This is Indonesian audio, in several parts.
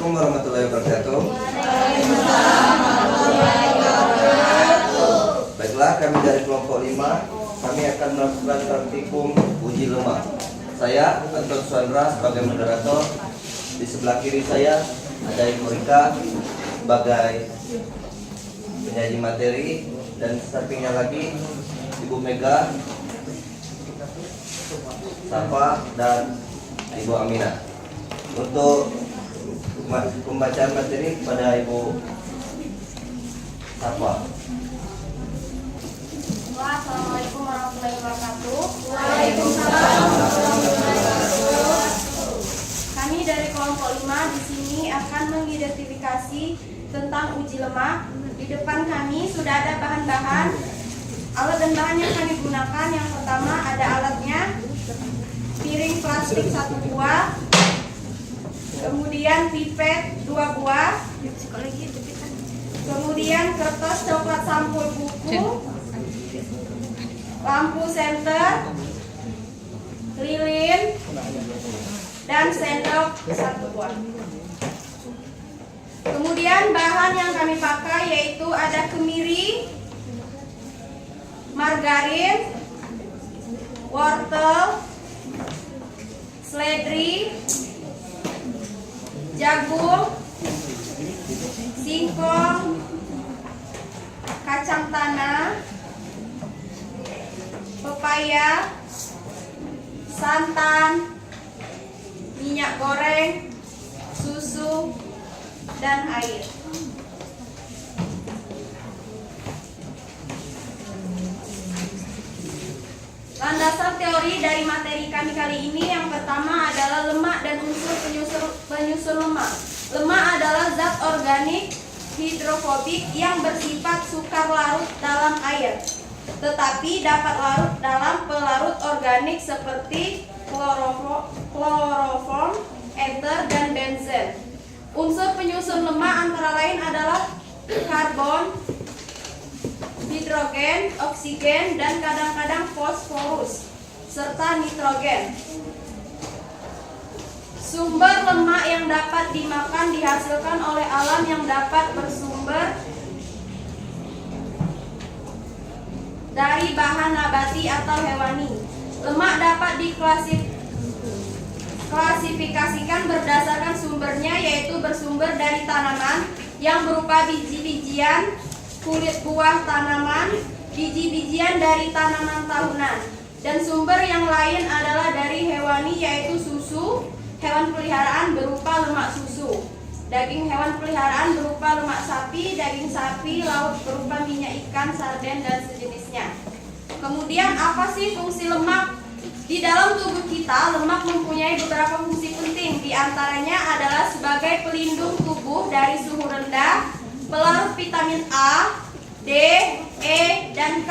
Assalamualaikum warahmatullahi wabarakatuh. Baiklah, kami dari kelompok 5, kami akan melakukan praktikum uji lemah. Saya Anton Suandra sebagai moderator. Di sebelah kiri saya ada Ibu Rika sebagai penyaji materi, dan sampingnya lagi Ibu Mega, Safa, dan Ibu Aminah. Untuk pembacaan materi kepada Ibu Safa. Assalamualaikum warahmatullahi wabarakatuh. Waalaikumsalam warahmatullahi wabarakatuh. Kami dari kelompok 5 di sini akan mengidentifikasi tentang uji lemak. Di depan kami sudah ada bahan-bahan. Alat dan bahan yang kami gunakan, yang pertama ada alatnya, piring plastik 1 buah, kemudian pipet 2 buah, kemudian kertas coklat sampul buku, lampu senter, lilin, dan sendok 1 buah. Kemudian bahan yang kami pakai yaitu ada kemiri, margarin, wortel, seledri, jagung, singkong, kacang tanah, pepaya, santan, minyak goreng, susu, dan air. Landasan teori dari materi kami kali ini, yang pertama adalah lemak dan unsur penyusun lemak. Lemak adalah zat organik hidrofobik yang bersifat sukar larut dalam air, tetapi dapat larut dalam pelarut organik seperti kloroform, ether, dan benzen. Unsur penyusun lemak antara lain adalah karbon, hidrogen, oksigen, dan kadang-kadang fosforus, serta nitrogen. Sumber lemak yang dapat dimakan dihasilkan oleh alam yang dapat bersumber dari bahan nabati atau hewani. Lemak dapat diklasifikasikan berdasarkan sumbernya, yaitu bersumber dari tanaman yang berupa biji-bijian, kulit buah tanaman, biji-bijian dari tanaman tahunan, dan sumber yang lain adalah dari hewani, yaitu susu hewan peliharaan berupa lemak susu, daging hewan peliharaan berupa lemak sapi, daging sapi laut berupa minyak ikan, sarden, dan sejenisnya. Kemudian apa sih fungsi lemak? Di dalam tubuh kita, lemak mempunyai beberapa fungsi penting. Di antaranya adalah sebagai pelindung tubuh dari suhu rendah, pelarut vitamin A, D, E, dan K,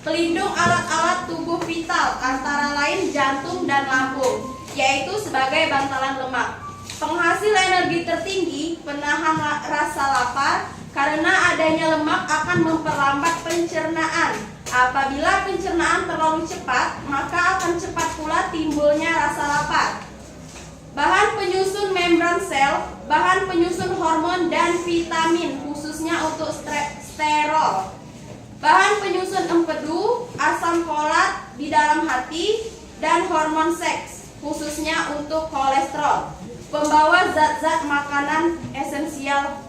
pelindung alat-alat tubuh vital antara lain jantung dan lambung, yaitu sebagai bantalan lemak. Penghasil energi tertinggi, penahan rasa lapar, karena adanya lemak akan memperlambat pencernaan. Apabila pencernaan terlalu cepat, maka akan cepat pula timbulnya rasa lapar. Bahan penyusun membran sel, bahan penyusun hormon dan vitamin, khususnya untuk sterol. Bahan penyusun empedu, asam folat di dalam hati, dan hormon seks, khususnya untuk kolesterol. Pembawa zat-zat makanan esensial.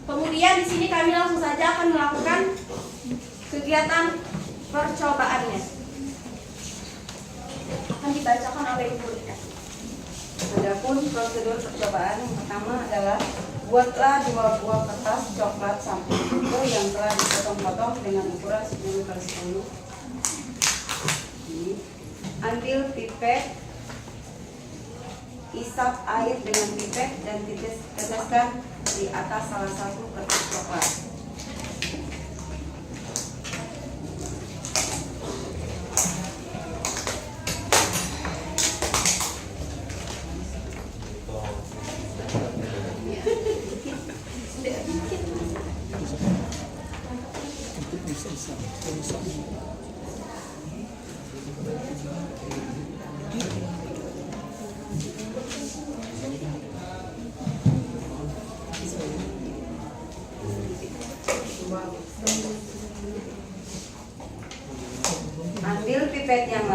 Kemudian di sini kami langsung saja akan melakukan kegiatan percobaannya. Akan dibacakan oleh Ibu Rika. Adapun prosedur percobaan yang pertama adalah buatlah 2 buah kertas coklat sampul buku yang telah dipotong-potong dengan ukuran 10x10. Ambil pipet, isap air dengan pipet dan teteskan di atas salah satu kertas coklat.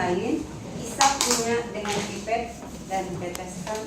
ailin, isap minyak dengan pipet dan teteskan.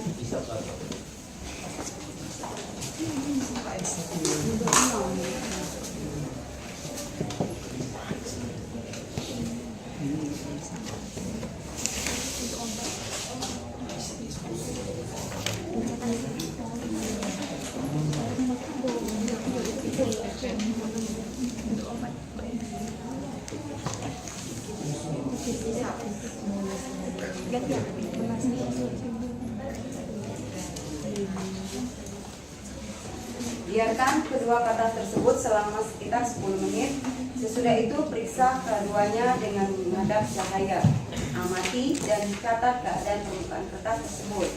Biarkan kedua kertas tersebut selama sekitar 10 menit. Sesudah itu periksa keduanya dengan menghadap cahaya. Amati dan catat keadaan permukaan kertas tersebut.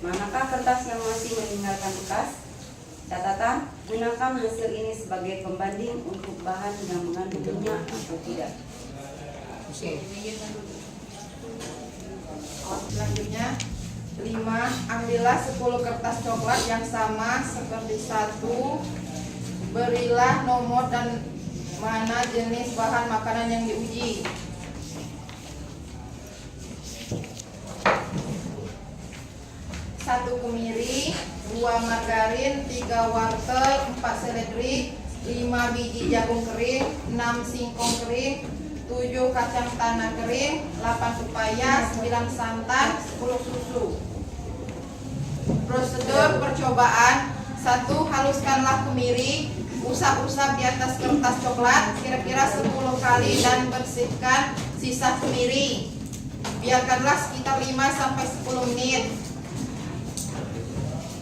Manakah kertas yang masih meninggalkan bekas? Catatan, gunakan hasil ini sebagai pembanding untuk bahan yang mengandung minyak atau tidak. Selanjutnya 5. Ambillah 10 kertas coklat yang sama seperti 1. Berilah nomor dan mana jenis bahan makanan yang diuji. 1 kemiri, 2 margarin, 3 wortel, 4 seledri, 5 biji jagung kering, 6 singkong kering, 7 kacang tanah kering, 8 pepaya, 9 santan, 10 susu. Prosedur percobaan. 1. Haluskanlah kemiri, usap-usap di atas kertas coklat kira-kira 10 kali dan bersihkan sisa kemiri. Biarkanlah sekitar 5-10 menit.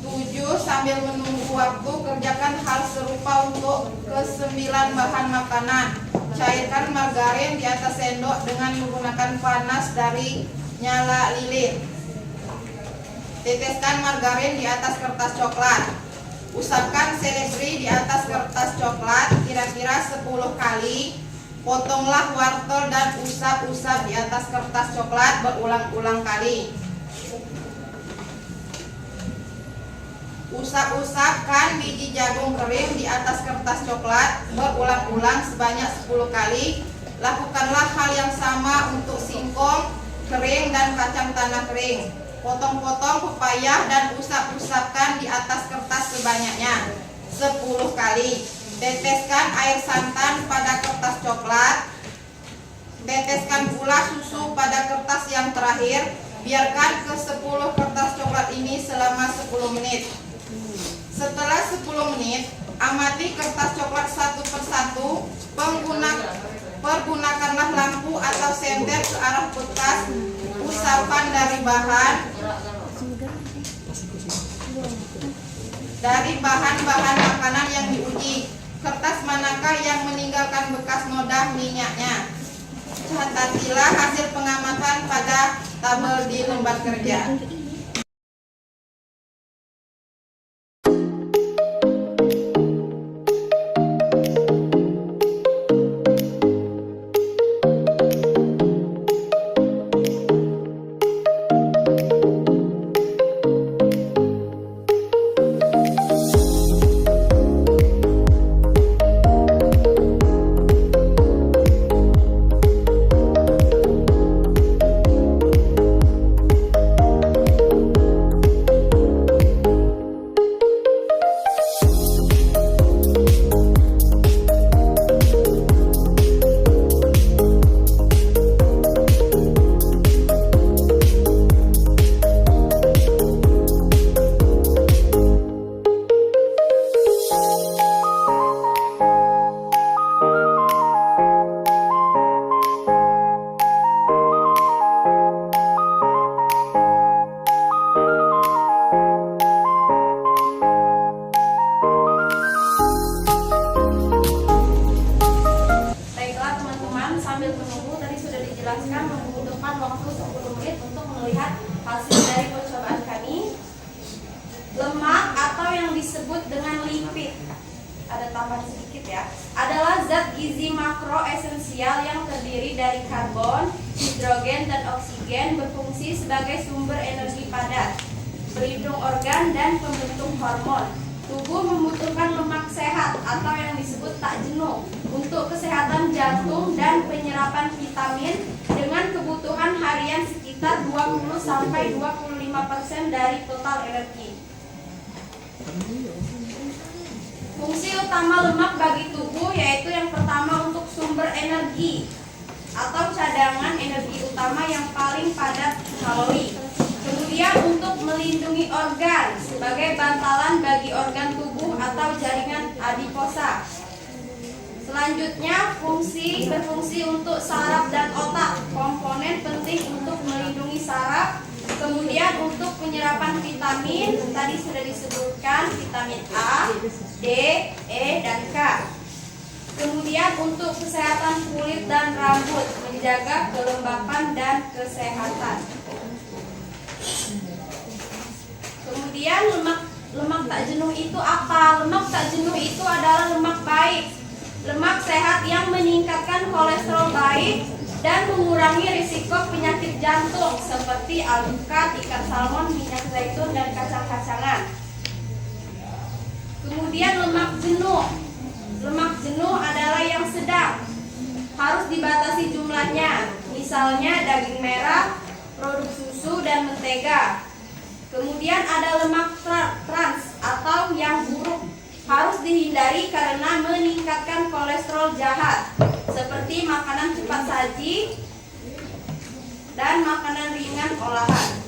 7. Sambil menunggu waktu, kerjakan hal serupa untuk ke-9 bahan makanan. Cairkan margarin di atas sendok dengan menggunakan panas dari nyala lilin. Teteskan margarin di atas kertas coklat. Usapkan seledri di atas kertas coklat kira-kira 10 kali. Potonglah wortel dan usap-usap di atas kertas coklat berulang-ulang kali. Usap-usapkan biji jagung kering di atas kertas coklat berulang-ulang sebanyak 10 kali. Lakukanlah hal yang sama untuk singkong kering dan kacang tanah kering. Potong-potong pepaya dan usap-usapkan di atas kertas sebanyaknya 10 kali. Teteskan air santan pada kertas coklat. Teteskan pula susu pada kertas yang terakhir. Biarkan ke-10 kertas coklat ini selama 10 menit. Setelah 10 menit, amati kertas coklat satu persatu. Pergunakanlah lampu atau senter ke arah bekas usapan dari bahan-bahan makanan yang diuji. Kertas manakah yang meninggalkan bekas noda minyaknya? Catatilah hasil pengamatan pada tabel di lembar kerja. Dijelaskan membutuhkan waktu 10 menit untuk melihat hasil dari percobaan kami. Lemak atau yang disebut dengan lipid, ada tambahan sedikit ya, adalah zat gizi makro esensial yang terdiri dari karbon, hidrogen, dan oksigen, berfungsi sebagai sumber energi padat, pelindung organ, dan pembentuk hormon. Tubuh membutuhkan lemak sehat atau yang disebut tak jenuh untuk kesehatan jantung dan penyerapan vitamin dengan dengan kebutuhan harian sekitar 20-25% dari total energi. Fungsi utama lemak bagi tubuh yaitu yang pertama untuk sumber energi atau cadangan energi utama yang paling padat kalori. Kemudian untuk melindungi organ sebagai bantalan bagi organ tubuh atau jaringan adiposa. Selanjutnya berfungsi untuk saraf dan otak, komponen penting untuk melindungi saraf. Kemudian untuk penyerapan vitamin, tadi sudah disebutkan vitamin A, D, E, dan K. Kemudian untuk kesehatan kulit dan rambut, menjaga kelembapan dan kesehatan. Kemudian lemak tak jenuh itu apa? Lemak tak jenuh itu adalah lemak baik, lemak sehat yang meningkatkan kolesterol baik dan mengurangi risiko penyakit jantung seperti alpukat, ikan salmon, minyak zaitun, dan kacang-kacangan. Kemudian lemak jenuh. Lemak jenuh adalah yang sedang, harus dibatasi jumlahnya, misalnya daging merah, produk susu, dan mentega. Kemudian ada lemak trans atau yang buruk, harus dihindari karena meningkatkan kolesterol jahat seperti makanan cepat saji dan makanan ringan olahan.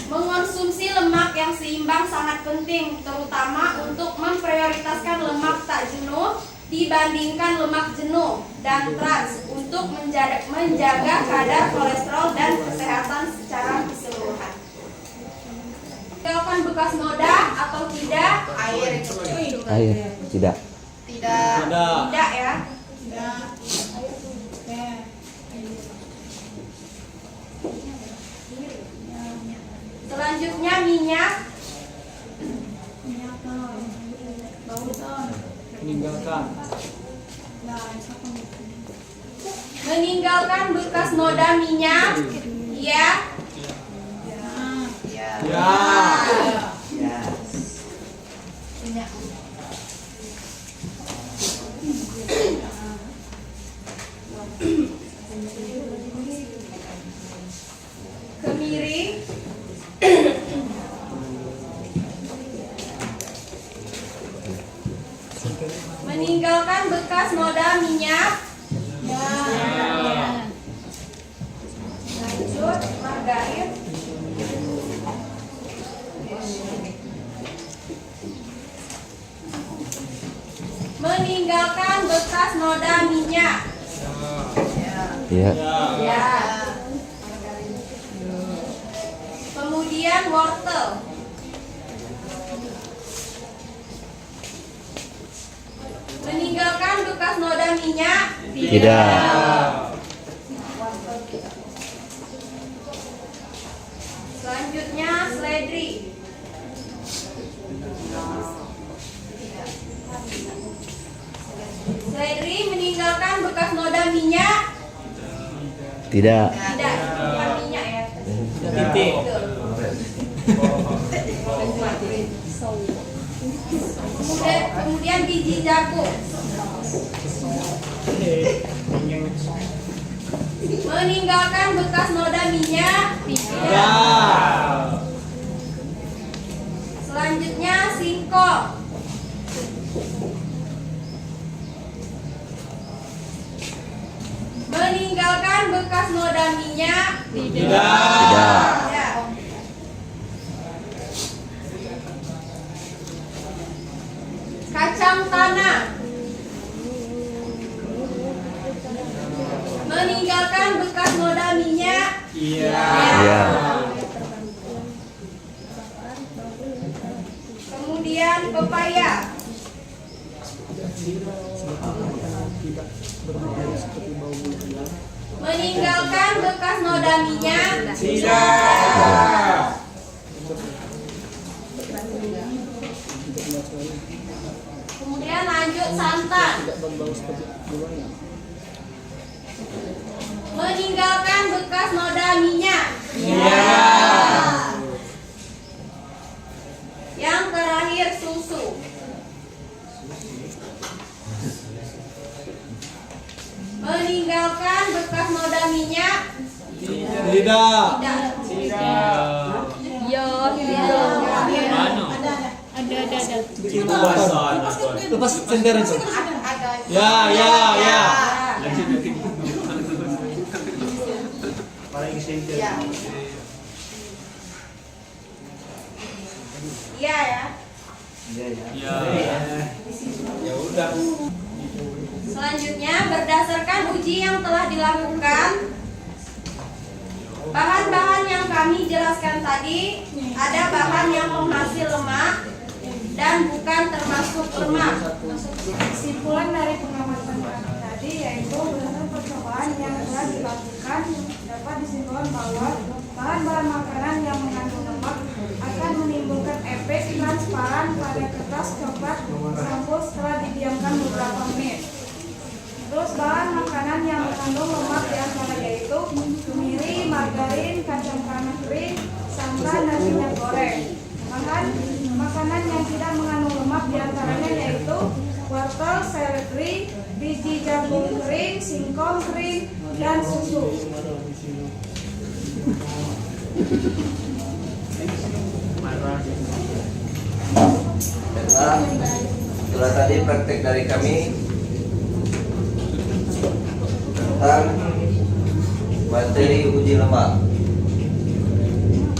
Mengonsumsi lemak yang seimbang sangat penting, terutama untuk memprioritaskan lemak tak jenuh dibandingkan lemak jenuh dan trans untuk menjaga kadar kolesterol dan kesehatan secara keseluruhan. Meninggalkan bekas noda atau tidak? Air, tidak. Tidak ya. Selanjutnya minyak. Meninggalkan bekas noda minyak. Iya. Kemiri. Meninggalkan bekas noda minyak. Lanjut, margarin. Meninggalkan bekas noda minyak. Iya. Ya. Kemudian wortel. Meninggalkan bekas noda minyak. Tidak. Selanjutnya seledri. Seledri meninggalkan bekas noda minyak. Tidak. Tidak, bukan minyak ya. Titik. Kemudian biji jagung. Meninggalkan bekas noda minyak. Tidak. Selanjutnya singkong. Meninggalkan bekas noda minyak. Tidak. Ya. Kacang tanah. Meninggalkan bekas noda minyak. Iya. Kemudian pepaya. Meninggalkan bekas noda minyak. Tidak. Kemudian lanjut santan. Meninggalkan bekas noda minyak. Yang terakhir susu. Yo, Mano. ada. Lepas sender itu. Ada. Ya. Ya. Iya ya. Ya. Ya udah. Selanjutnya, berdasarkan uji yang telah dilakukan, bahan-bahan yang kami jelaskan tadi ada bahan yang penghasil lemak dan bukan termasuk lemak. Kesimpulan dari pengamatan kami tadi yaitu berdasarkan percobaan yang telah dilakukan dapat disimpulkan bahwa bahan-bahan makanan yang mengandung lemak akan menimbulkan efek transparan pada kertas coklat sampul setelah didiamkan beberapa menit. Terus bahan makanan yang mengandung lemak diantaranya yaitu kemiri, margarin, kacang tanah kering, santan, dan minyak goreng. Bahan makanan yang tidak mengandung lemak diantaranya yaitu wortel, seledri, biji jagung kering, singkong kering, dan susu. Baiklah, itulah tadi praktek dari kami tentang materi uji lemak.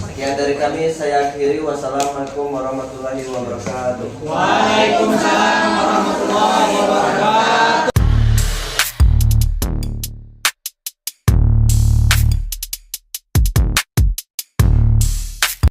Sekian dari kami, saya akhiri. Wassalamualaikum warahmatullahi wabarakatuh. Waalaikumsalam warahmatullahi wabarakatuh.